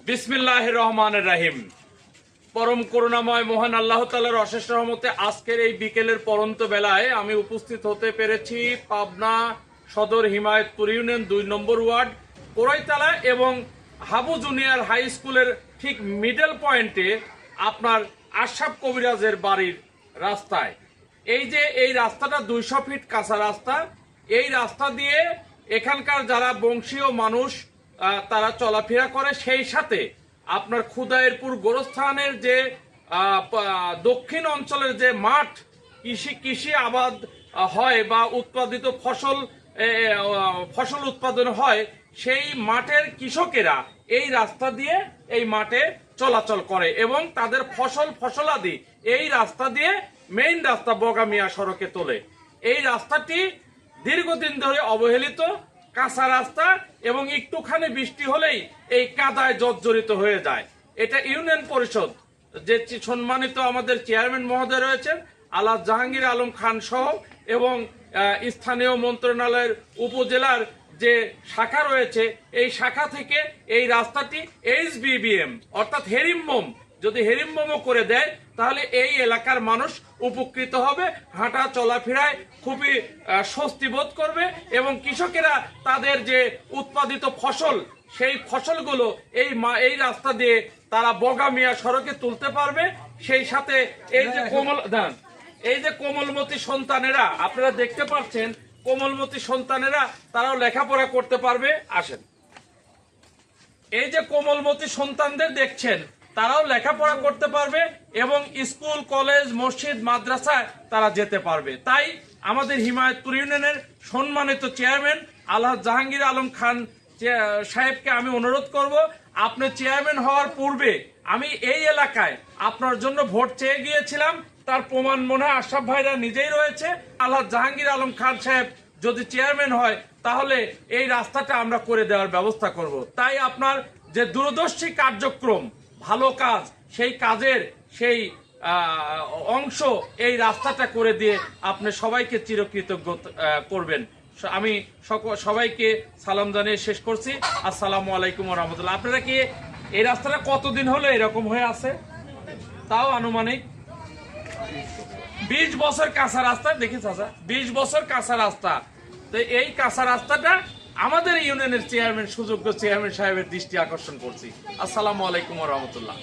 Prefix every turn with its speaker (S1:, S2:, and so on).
S1: বিসমিল্লাহির রহমানির রহিম। পরম করুণাময় মহান আল্লাহ তাআলার অশেষ রহমতে আজকের এই বিকেলের পরন্ত বেলায় আমি উপস্থিত হতে পেরেছি পাবনা সদর হিমায়তপুর ইউনিয়ন ২ নম্বর ওয়ার্ড কোরাইতলা এবং হাবু জুনিয়র হাই স্কুলের ঠিক মিডল পয়েন্টে আপনার আশরাফ কবিরাজের বাড়ির রাস্তায়। এই রাস্তাটা ২০০ ফিট কাঁচা রাস্তা। এই রাস্তা দিয়ে এখানকার যারা বংশীয় মানুষ তারা চলাফেরা করে, সেই সাথে আপনার খুদাইরপুর গোরস্থানের যে দক্ষিণ অঞ্চলের যে মাঠ কৃষি আবাদ হয় বা উৎপাদিত ফসল উৎপাদন হয়, সেই মাঠের কৃষকেরা এই রাস্তা দিয়ে এই মাঠে চলাচল করে এবং তাদের ফসলাদি এই রাস্তা দিয়ে মেইন রাস্তা বগামিয়া সড়কে তোলে। এই রাস্তাটি দীর্ঘদিন ধরে অবহেলিত কাঁচা রাস্তা এবং একটুখানি বৃষ্টি হলেই এই কাদায় জর্জরিত হয়ে যায়। এটা ইউনিয়ন পরিষদ যে সম্মানিত আমাদের চেয়ারম্যান মহোদয় রয়েছেন আলহাজ জাহাঙ্গীর আলম খান সহ এবং স্থানীয় মন্ত্রণালয়ের উপজেলার যে শাখা রয়েছে, এই শাখা থেকে এই রাস্তাটি HBBM অর্থাৎ হেরিমবম যদি হেরিমবমও করে দেয় তাহলে এই এলাকার মানুষ উপকৃত হবে, হাঁটা চলাফেরায় খুবই স্বস্তি বোধ করবে এবং কৃষকেরা তাদের যে উৎপাদিত ফসল সেই ফসলগুলো এই রাস্তা দিয়ে তারা বগামিয়া সড়কে তুলতে পারবে। সেই সাথে এই যে কোমলমতি সন্তানেরা আপনারা দেখতে পাচ্ছেন, কোমলমতি সন্তানেরা তারাও লেখাপড়া করতে পারবে। আসেন, এই যে কোমলমতি সন্তানদের দেখছেন তারাও লেখাপড়া করতে পারবে এবং স্কুল কলেজ মসজিদ মাদ্রাসায় তারা যেতে পারবে। তাই আমাদের হিমায়তপুর ইউনিয়নের সম্মানিত চেয়ারম্যান আলহাজ জাহাঙ্গীর আলম খান সাহেবকে আমি অনুরোধ করব, আপনি চেয়ারম্যান হওয়ার পূর্বে আমি এই এলাকায় আপনার জন্য ভোট চেয়ে গিয়েছিলাম, তার প্রমাণ মনে হয় আশরাফ ভাইরা নিজেই রয়েছে। আলহাজ জাহাঙ্গীর আলম খান সাহেব যদি চেয়ারম্যান হয় তাহলে এই রাস্তাটা আমরা করে দেওয়ার ব্যবস্থা করব। তাই আপনার যে দূরদর্শী কার্যক্রম, ভালো কাজ, সেই কাজের সেই অংশ এই রাস্তাটা করে দিয়ে আপনি সবাইকে চিরকৃতজ্ঞ করবেন। আমি সবাইকে সালাম জানিয়ে শেষ করছি। আসসালামু আলাইকুম ওয়া রাহমাতুল্লাহ। আপনারা কি এই রাস্তাটা কতদিন হলো এরকম হয়ে আছে? তাও আনুমানিক 20 বছর কাঁচা রাস্তা। দেখি চাচা, 20 বছর কাঁচা রাস্তা। তো এই কাঁচা রাস্তাটা আমাদের ইউনিয়নের চেয়ারম্যান সুযোগ্য চেয়ারম্যান সাহেবের দৃষ্টি আকর্ষণ করছি। আসসালামু আলাইকুম ওয়া রাহমাতুল্লাহ।